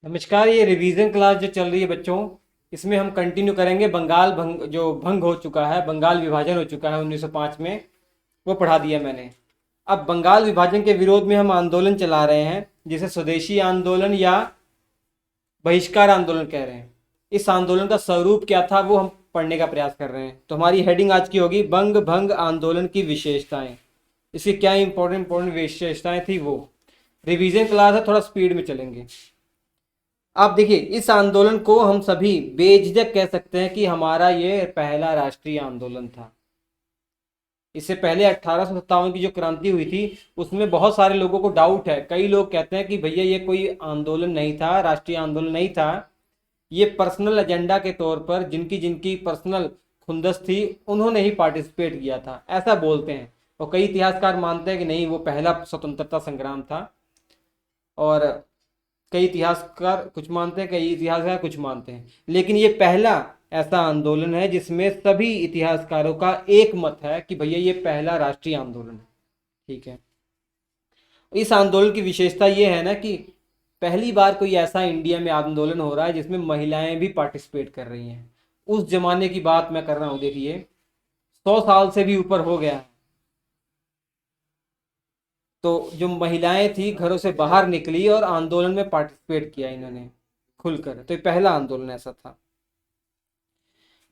नमस्कार। ये revision class जो चल रही है बच्चों, इसमें हम कंटिन्यू करेंगे। बंगाल भंग जो भंग हो चुका है, बंगाल विभाजन हो चुका है 1905 में, वो पढ़ा दिया मैंने। अब बंगाल विभाजन के विरोध में हम आंदोलन चला रहे हैं, जिसे स्वदेशी आंदोलन या बहिष्कार आंदोलन कह रहे हैं। इस आंदोलन का स्वरूप क्या था वो हम पढ़ने का प्रयास कर रहे हैं। तो हमारी हेडिंग आज की होगी बंग भंग आंदोलन की विशेषताएं। इसकी क्या इंपॉर्टेंट इंपॉर्टेंट विशेषताएं थी वो। रिवीजन क्लास है, थोड़ा स्पीड में चलेंगे। आप देखिए, इस आंदोलन को हम सभी बेझिझक कह सकते हैं कि हमारा ये पहला राष्ट्रीय आंदोलन था। इससे पहले 1857 की जो क्रांति हुई थी, उसमें बहुत सारे लोगों को डाउट है। कई लोग कहते हैं कि भैया ये कोई आंदोलन नहीं था, राष्ट्रीय आंदोलन नहीं था, ये पर्सनल एजेंडा के तौर पर जिनकी जिनकी पर्सनल खुंदस थी उन्होंने ही पार्टिसिपेट किया था, ऐसा बोलते हैं। और कई इतिहासकार मानते हैं कि नहीं, वो पहला स्वतंत्रता संग्राम था। और कई इतिहासकार कुछ मानते हैं, कई इतिहासकार कुछ मानते हैं, लेकिन ये पहला ऐसा आंदोलन है जिसमें सभी इतिहासकारों का एक मत है कि भैया ये पहला राष्ट्रीय आंदोलन है। ठीक है। इस आंदोलन की विशेषता ये है ना कि पहली बार कोई ऐसा इंडिया में आंदोलन हो रहा है जिसमें महिलाएं भी पार्टिसिपेट कर रही हैं। उस जमाने की बात मैं कर रहा हूं, देखिए 100 साल से भी ऊपर हो गया है। तो जो महिलाएं थी घरों से बाहर निकली और आंदोलन में पार्टिसिपेट किया इन्होंने खुलकर। तो ये पहला आंदोलन ऐसा था।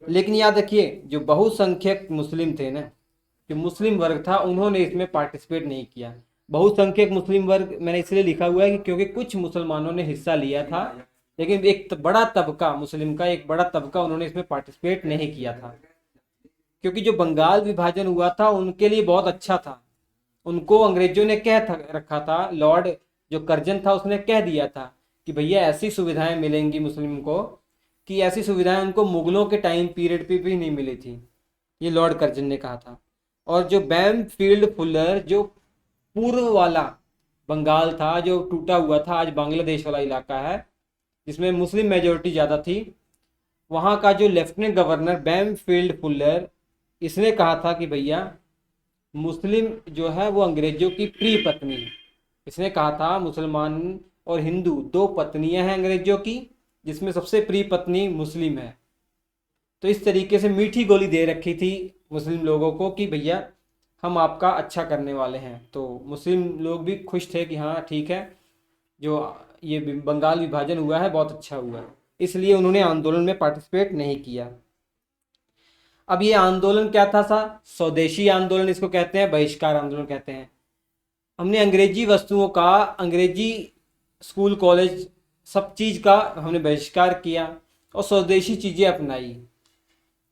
लेकिन याद रखिए, जो बहुसंख्यक मुस्लिम थे ना, जो मुस्लिम वर्ग था, उन्होंने इसमें पार्टिसिपेट नहीं किया। बहुसंख्यक मुस्लिम वर्ग मैंने इसलिए लिखा हुआ है कि क्योंकि कुछ मुसलमानों ने हिस्सा लिया था, लेकिन एक बड़ा तबका मुस्लिम का, एक बड़ा तबका उन्होंने इसमें पार्टिसिपेट नहीं किया था। क्योंकि जो बंगाल विभाजन हुआ था उनके लिए बहुत अच्छा था। उनको अंग्रेजों ने रखा था, लॉर्ड जो कर्जन था उसने कह दिया था कि भैया ऐसी सुविधाएं मिलेंगी मुस्लिम को कि ऐसी सुविधाएं उनको मुगलों के टाइम पीरियड पे भी नहीं मिली थी। ये लॉर्ड कर्जन ने कहा था। और जो बैमफील्ड फुलर, जो पूर्व वाला बंगाल था जो टूटा हुआ था, आज बांग्लादेश वाला इलाका है जिसमें मुस्लिम मेजोरिटी ज़्यादा थी, वहाँ का जो लेफ्टिनेंट गवर्नर बैमफील्ड फुलर, इसने कहा था कि भैया मुस्लिम जो है वो अंग्रेजों की प्रिय पत्नी है। इसने कहा था मुसलमान और हिंदू दो पत्नियां हैं अंग्रेजों की, जिसमें सबसे प्रिय पत्नी मुस्लिम है। तो इस तरीके से मीठी गोली दे रखी थी मुस्लिम लोगों को कि भैया हम आपका अच्छा करने वाले हैं। तो मुस्लिम लोग भी खुश थे कि हाँ ठीक है, जो ये बंगाल विभाजन हुआ है बहुत अच्छा हुआ है। इसलिए उन्होंने आंदोलन में पार्टिसिपेट नहीं किया। अब ये आंदोलन क्या था सा? स्वदेशी आंदोलन इसको कहते हैं, बहिष्कार आंदोलन कहते हैं। हमने अंग्रेजी वस्तुओं का, अंग्रेजी स्कूल कॉलेज सब चीज़ का हमने बहिष्कार किया और स्वदेशी चीज़ें अपनाई।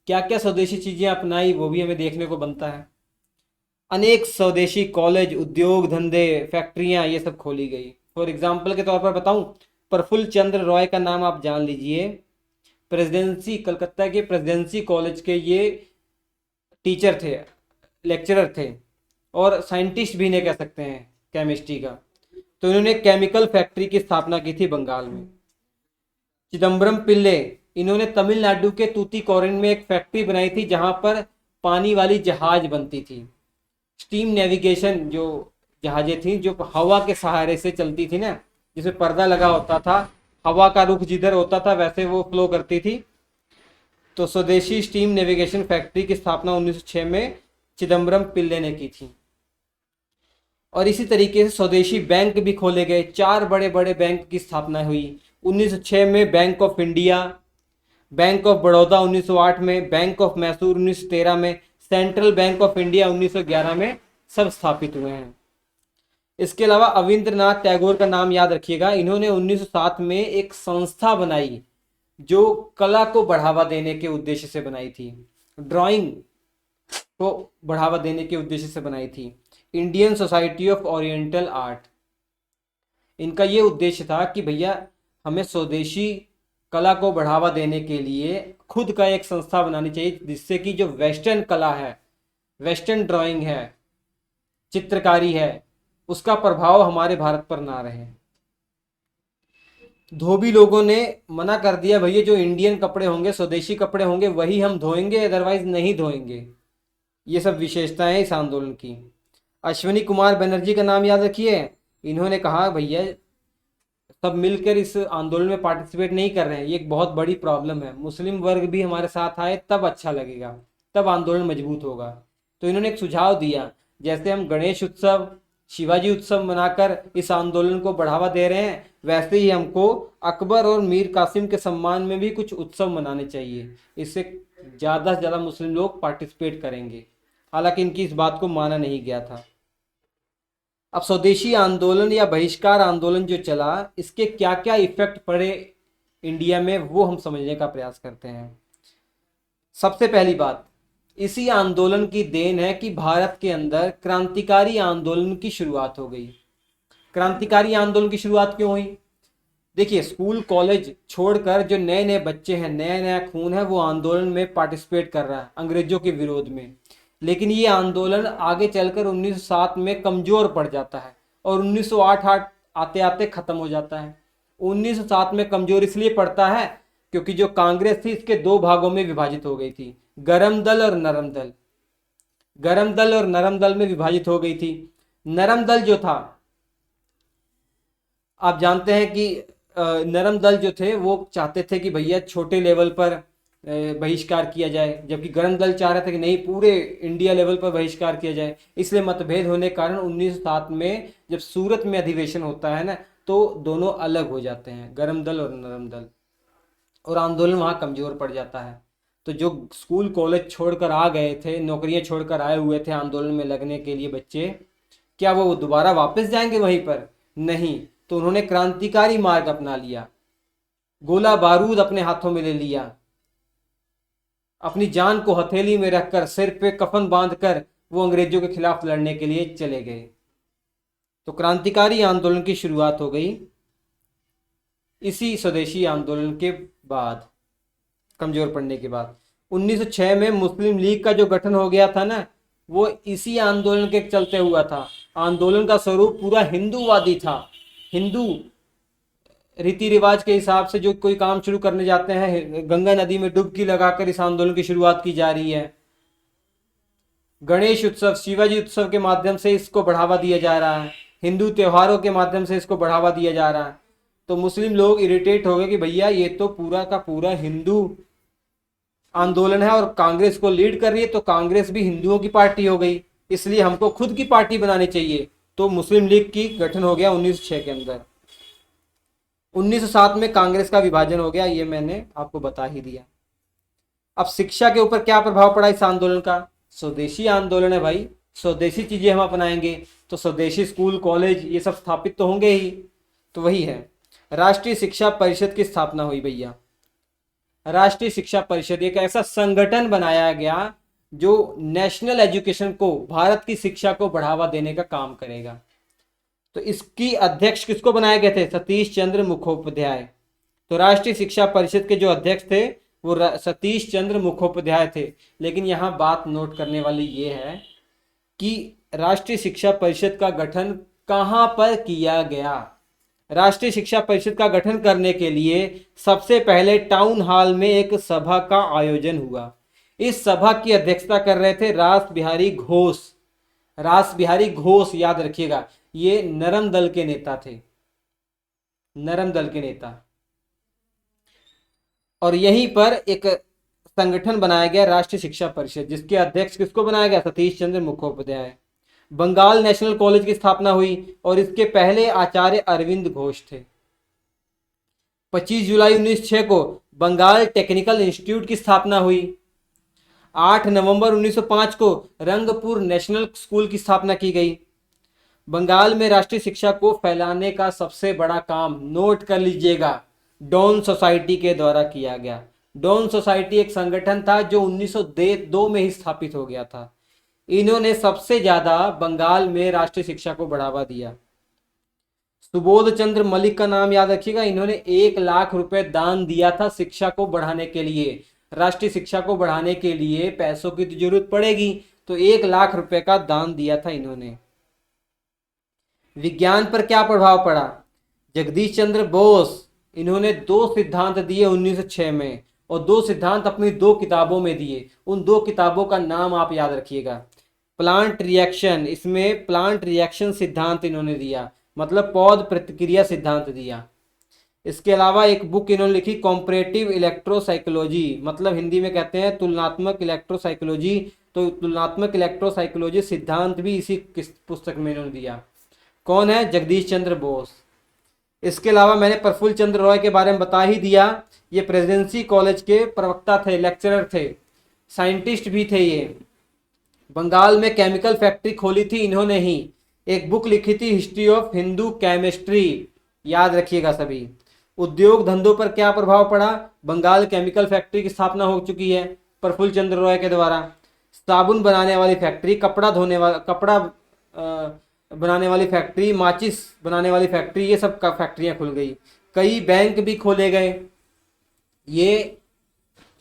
क्या क्या स्वदेशी चीज़ें अपनाई वो भी हमें देखने को बनता है। अनेक स्वदेशी कॉलेज, उद्योग धंधे, फैक्ट्रियां ये सब खोली गई। फॉर एग्जाम्पल के तौर पर बताऊं, प्रफुल्ल चंद्र रॉय का नाम आप जान लीजिए। प्रेसिडेंसी, कलकत्ता के प्रेसिडेंसी कॉलेज के ये टीचर थे, लेक्चरर थे और साइंटिस्ट भी इन्हें कह सकते हैं केमिस्ट्री का। तो इन्होंने केमिकल फैक्ट्री की स्थापना की थी बंगाल में। चिदम्बरम पिल्ले, इन्होंने तमिलनाडु के तूतीकोरिन में एक फैक्ट्री बनाई थी जहां पर पानी वाली जहाज बनती थी। स्टीम नेविगेशन जो जहाजें थी जो हवा के सहारे से चलती थी ना, जिसमें पर्दा लगा होता था, हवा का रुख जिधर होता था वैसे वो फ्लो करती थी। तो स्वदेशी स्टीम नेविगेशन फैक्ट्री की स्थापना 1906 में चिदम्बरम पिल्ले ने की थी। और इसी तरीके से स्वदेशी बैंक भी खोले गए। 4 बड़े बड़े बैंक की स्थापना हुई। 1906 में bank of India, bank of Baroda 1908 में, बैंक ऑफ मैसूर 1913 में, सेंट्रल बैंक ऑफ इंडिया 1911 में सब स्थापित हुए हैं। इसके अलावा अविंद्रनाथ टैगोर का नाम याद रखिएगा। इन्होंने 1907 में एक संस्था बनाई जो कला को बढ़ावा देने के उद्देश्य से बनाई थी, ड्राइंग को बढ़ावा देने के उद्देश्य से बनाई थी, Indian society of oriental art. इनका ये उद्देश्य था कि भैया हमें स्वदेशी कला को बढ़ावा देने के लिए खुद का एक संस्था बनानी चाहिए, जिससे कि जो वेस्टर्न कला है, वेस्टर्न ड्राइंग है, चित्रकारी है, उसका प्रभाव हमारे भारत पर ना रहे। धोबी लोगों ने मना कर दिया, भैया जो इंडियन कपड़े होंगे, स्वदेशी कपड़े होंगे वही हम धोएंगे, अदरवाइज नहीं धोएंगे। ये सब विशेषताएं हैं इस आंदोलन की। अश्विनी कुमार बनर्जी का नाम याद रखिए। इन्होंने कहा भैया सब मिलकर इस आंदोलन में पार्टिसिपेट नहीं कर रहे हैं, ये एक बहुत बड़ी प्रॉब्लम है। मुस्लिम वर्ग भी हमारे साथ आए तब अच्छा लगेगा, तब आंदोलन मजबूत होगा। तो इन्होंने एक सुझाव दिया, जैसे हम गणेश उत्सव, शिवाजी उत्सव मनाकर इस आंदोलन को बढ़ावा दे रहे हैं, वैसे ही हमको अकबर और मीर कासिम के सम्मान में भी कुछ उत्सव मनाने चाहिए। इससे ज़्यादा से ज़्यादा मुस्लिम लोग पार्टिसिपेट करेंगे। हालांकि इनकी इस बात को माना नहीं गया था। अब स्वदेशी आंदोलन या बहिष्कार आंदोलन जो चला, इसके क्या क्या इफेक्ट पड़े इंडिया में, वो हम समझने का प्रयास करते हैं। सबसे पहली बात, इसी आंदोलन की देन है कि भारत के अंदर क्रांतिकारी आंदोलन की शुरुआत हो गई। क्रांतिकारी आंदोलन की शुरुआत क्यों हुई? देखिए, स्कूल कॉलेज छोड़कर जो नए नए बच्चे हैं, नया नया खून है, वो आंदोलन में पार्टिसिपेट कर रहा है अंग्रेजों के विरोध में। लेकिन ये आंदोलन आगे चलकर 1907 में कमजोर पड़ जाता है और 1908 आते आते खत्म हो जाता है। 1907 में कमजोर इसलिए पड़ता है क्योंकि जो कांग्रेस थी इसके दो भागों में विभाजित हो गई थी, गरम दल और नरम दल। गरम दल और नरम दल में विभाजित हो गई थी। नरम दल जो था, आप जानते हैं कि नरम दल जो थे वो चाहते थे कि भैया छोटे लेवल पर बहिष्कार किया जाए, जबकि गरम दल चाह रहे थे कि नहीं, पूरे इंडिया लेवल पर बहिष्कार किया जाए। इसलिए मतभेद होने के कारण 1907 में जब सूरत में अधिवेशन होता है ना, तो दोनों अलग हो जाते हैं, गरम दल और नरम दल, और आंदोलन वहाँ कमजोर पड़ जाता है। तो जो स्कूल कॉलेज छोड़कर आ गए थे, नौकरियां छोड़कर आए हुए थे आंदोलन में लगने के लिए बच्चे, क्या वो दोबारा वापस जाएंगे वहीं पर? नहीं। तो उन्होंने क्रांतिकारी मार्ग अपना लिया, गोला बारूद अपने हाथों में ले लिया, अपनी जान को हथेली में रखकर, सिर पे कफन बांधकर वो अंग्रेजों के खिलाफ लड़ने के लिए चले गए। तो क्रांतिकारी आंदोलन की शुरुआत हो गई इसी स्वदेशी आंदोलन के बाद, कमजोर पड़ने के बाद। 1906 में मुस्लिम लीग का जो गठन हो गया था ना, वो इसी आंदोलन के चलते हुआ था। आंदोलन का स्वरूप पूरा हिंदूवादी था। हिंदू रीति रिवाज के हिसाब से जो कोई काम शुरू करने जाते हैं, गंगा नदी में डुबकी लगाकर इस आंदोलन की शुरुआत की जा रही है। गणेश उत्सव, शिवाजी उत्सव के माध्यम से इसको बढ़ावा दिया जा रहा है, हिंदू त्योहारों के माध्यम से इसको बढ़ावा दिया जा रहा है। तो मुस्लिम लोग इरिटेट हो गए कि भैया ये तो पूरा का पूरा हिंदू आंदोलन है और कांग्रेस को लीड कर रही है, तो कांग्रेस भी हिंदुओं की पार्टी हो गई, इसलिए हमको खुद की पार्टी बनानी चाहिए। तो मुस्लिम लीग की गठन हो गया 1906 के अंदर। 1907 में कांग्रेस का विभाजन हो गया, ये मैंने आपको बता ही दिया। अब शिक्षा के ऊपर क्या प्रभाव पड़ा इस आंदोलन का? स्वदेशी आंदोलन है भाई, स्वदेशी चीजें हम अपनाएंगे तो स्वदेशी स्कूल कॉलेज ये सब स्थापित तो होंगे ही। तो वही है, राष्ट्रीय शिक्षा परिषद की स्थापना हुई भैया। राष्ट्रीय शिक्षा परिषद एक ऐसा संगठन बनाया गया जो नेशनल एजुकेशन को, भारत की शिक्षा को बढ़ावा देने का काम करेगा। तो इसकी अध्यक्ष किसको बनाए गए थे? सतीश चंद्र मुखोपाध्याय। तो राष्ट्रीय शिक्षा परिषद के जो अध्यक्ष थे वो सतीश चंद्र मुखोपाध्याय थे। लेकिन यहाँ बात नोट करने वाली ये है कि राष्ट्रीय शिक्षा परिषद का गठन कहाँ पर किया गया? राष्ट्रीय शिक्षा परिषद का गठन करने के लिए सबसे पहले टाउन हॉल में एक सभा का आयोजन हुआ। इस सभा की अध्यक्षता कर रहे थे रास बिहारी घोष। रास बिहारी घोष, याद रखिएगा, ये नरम दल के नेता थे, नरम दल के नेता। और यहीं पर एक संगठन बनाया गया राष्ट्रीय शिक्षा परिषद, जिसके अध्यक्ष किसको बनाया गया? सतीश चंद्र मुखोपाध्याय। बंगाल नेशनल कॉलेज की स्थापना हुई और इसके पहले आचार्य अरविंद घोष थे। 25 जुलाई 1906 को बंगाल टेक्निकल इंस्टीट्यूट की स्थापना हुई। 8 नवंबर 1905 को रंगपुर नेशनल स्कूल की स्थापना की गई। बंगाल में राष्ट्रीय शिक्षा को फैलाने का सबसे बड़ा काम, नोट कर लीजिएगा, डॉन सोसाइटी के द्वारा किया गया। डॉन सोसाइटी एक संगठन था जो 1902 में ही स्थापित हो गया था। इन्होंने सबसे ज्यादा बंगाल में राष्ट्रीय शिक्षा को बढ़ावा दिया। सुबोध चंद्र मलिक का नाम याद रखिएगा, इन्होंने 1 लाख रुपए दान दिया था शिक्षा को बढ़ाने के लिए। राष्ट्रीय शिक्षा को बढ़ाने के लिए पैसों की तो जरूरत पड़ेगी, तो 1 लाख रुपए का दान दिया था इन्होंने। विज्ञान पर क्या प्रभाव पड़ा? जगदीश चंद्र बोस, इन्होंने 2 सिद्धांत दिए 1906 में, और 2 सिद्धांत अपनी 2 किताबों में दिए। उन 2 किताबों का नाम आप याद रखिएगा। प्लांट रिएक्शन, इसमें प्लांट रिएक्शन सिद्धांत इन्होंने दिया, मतलब पौध प्रतिक्रिया सिद्धांत दिया। इसके अलावा एक बुक इन्होंने लिखी कॉम्परेटिव इलेक्ट्रोसाइकोलॉजी, मतलब हिंदी में कहते हैं तुलनात्मक इलेक्ट्रोसाइकोलॉजी। तो तुलनात्मक इलेक्ट्रोसाइकोलॉजी सिद्धांत भी इसी पुस्तक में इन्होंने दिया। कौन है? जगदीश चंद्र बोस। इसके अलावा मैंने प्रफुल्ल चंद्र रॉय के बारे में बता ही दिया। ये प्रेसिडेंसी कॉलेज के प्रवक्ता थे, लेक्चरर थे, साइंटिस्ट भी थे। ये बंगाल में केमिकल फैक्ट्री खोली थी इन्होंने ही। एक बुक लिखी थी हिस्ट्री ऑफ हिंदू केमिस्ट्री, याद रखिएगा सभी। उद्योग धंधों पर क्या प्रभाव पड़ा? बंगाल केमिकल फैक्ट्री की स्थापना हो चुकी है प्रफुल्ल चंद्र रॉय के द्वारा। साबुन बनाने वाली फैक्ट्री, कपड़ा धोने वाला, कपड़ा बनाने वाली फैक्ट्री, माचिस बनाने वाली फैक्ट्री, ये सब का फैक्ट्रियां खुल गई। कई बैंक भी खोले गए। ये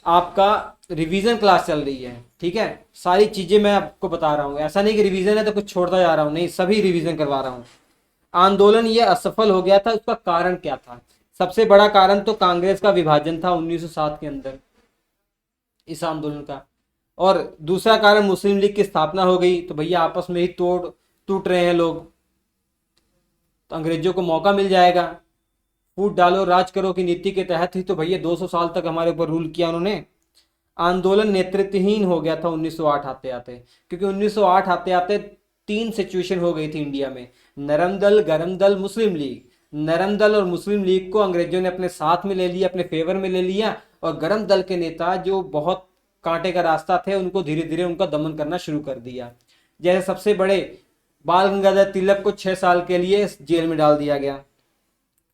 आपका रिवीजन क्लास चल रही है, ठीक है। सारी चीजें मैं आपको बता रहा हूँ, ऐसा नहीं कि रिवीजन है तो कुछ छोड़ता जा रहा हूँ, नहीं, सभी रिवीजन करवा रहा हूँ। आंदोलन ये असफल हो गया था, उसका कारण क्या था? सबसे बड़ा कारण तो कांग्रेस का विभाजन था 1907 के अंदर, इस आंदोलन का। और दूसरा कारण मुस्लिम लीग की स्थापना हो गई, तो भैया आपस में ही टूट रहे हैं लोग, तो अंग्रेजों को मौका मिल जाएगा। फूट डालो राज करो की नीति के तहत ही तो भैया 200 साल तक हमारे ऊपर रूल किया उन्होंने। आंदोलन नेतृत्वहीन हो गया था 1908 आते आते, क्योंकि 1908 आते आते 3 सिचुएशन हो गई थी इंडिया में, नरम दल, गरम दल, मुस्लिम लीग। नरम दल और मुस्लिम लीग को अंग्रेजों ने अपने साथ में ले लिया, अपने फेवर में ले लिया, और गरम दल के नेता जो बहुत कांटे का रास्ता थे उनको धीरे धीरे उनका दमन करना शुरू कर दिया। जैसे सबसे बड़े बाल गंगाधर तिलक को 6 साल के लिए जेल में डाल दिया गया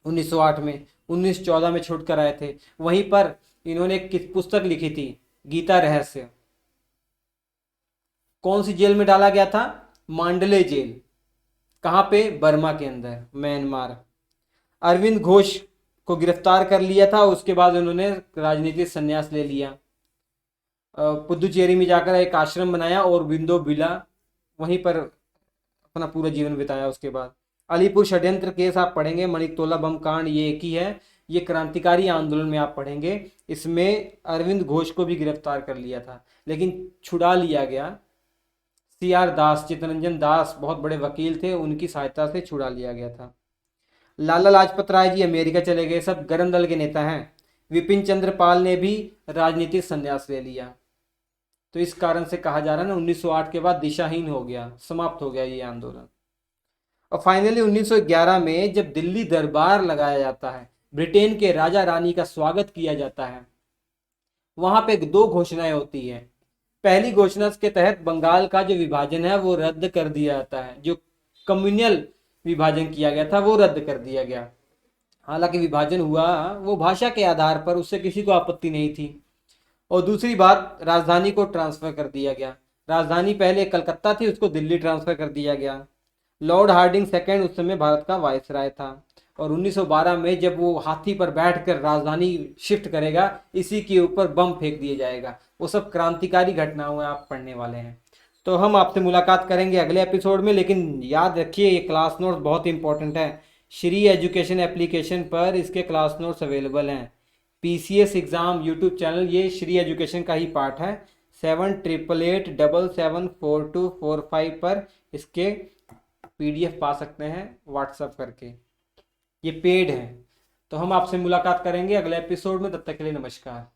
1908 में, 1914 में छूट कर आए थे। वहीं पर इन्होंने एक पुस्तक लिखी थी, गीता रहस्य। कौन सी जेल में डाला गया था? मांडले जेल। कहां पे? बर्मा के अंदर, म्यांमार। अरविंद घोष को गिरफ्तार कर लिया था, उसके बाद उन्होंने राजनीतिक संन्यास ले लिया। पुदुचेरी में जाकर एक आश्रम बनाया और बिंदो बिला, वहीं पर अपना पूरा जीवन बिताया। उसके बाद अलीपुर षड्यंत्र केस आप पढ़ेंगे, मणिकतोला बम कांड ये एक ही है, ये क्रांतिकारी आंदोलन में आप पढ़ेंगे। इसमें अरविंद घोष को भी गिरफ्तार कर लिया था, लेकिन छुड़ा लिया गया। CR दास, चित्तरंजन दास बहुत बड़े वकील थे, उनकी सहायता से छुड़ा लिया गया था। लाला लाजपत राय जी अमेरिका चले गए, सब गरम दल के नेता हैं। विपिन चंद्र पाल ने भी राजनीतिक संन्यास ले लिया। तो इस कारण से कहा जा रहा है ना 1908 के बाद दिशाहीन हो गया, समाप्त हो गया ये आंदोलन। और फाइनली 1911 में जब दिल्ली दरबार लगाया जाता है, ब्रिटेन के राजा रानी का स्वागत किया जाता है, वहां पे 2 घोषणाएं होती हैं। पहली घोषणा के तहत बंगाल का जो विभाजन है वो रद्द कर दिया जाता है, जो कम्युनल विभाजन किया गया था वो रद्द कर दिया गया। हालांकि विभाजन हुआ वो भाषा के आधार पर, उससे किसी को आपत्ति नहीं थी। और दूसरी बात, राजधानी को ट्रांसफर कर दिया गया। राजधानी पहले कलकत्ता थी, उसको दिल्ली ट्रांसफर कर दिया गया। लॉर्ड हार्डिंग सेकेंड उस समय भारत का वायसराय था, और 1912 में जब वो हाथी पर बैठकर राजधानी शिफ्ट करेगा, इसी के ऊपर बम फेंक दिया जाएगा। वो सब क्रांतिकारी घटनाओं में आप पढ़ने वाले हैं। तो हम आपसे मुलाकात करेंगे अगले एपिसोड में, लेकिन याद रखिए ये क्लास नोट्स बहुत इंपॉर्टेंट है। श्री एजुकेशन एप्लीकेशन पर इसके क्लास नोट्स अवेलेबल हैं। PCS एग्ज़ाम यूट्यूब चैनल, ये श्री एजुकेशन का ही पार्ट है। 7888774245 पर इसके PDF पा सकते हैं व्हाट्सएप करके, ये पेड है। तो हम आपसे मुलाकात करेंगे अगले एपिसोड में, तब तक के लिए नमस्कार।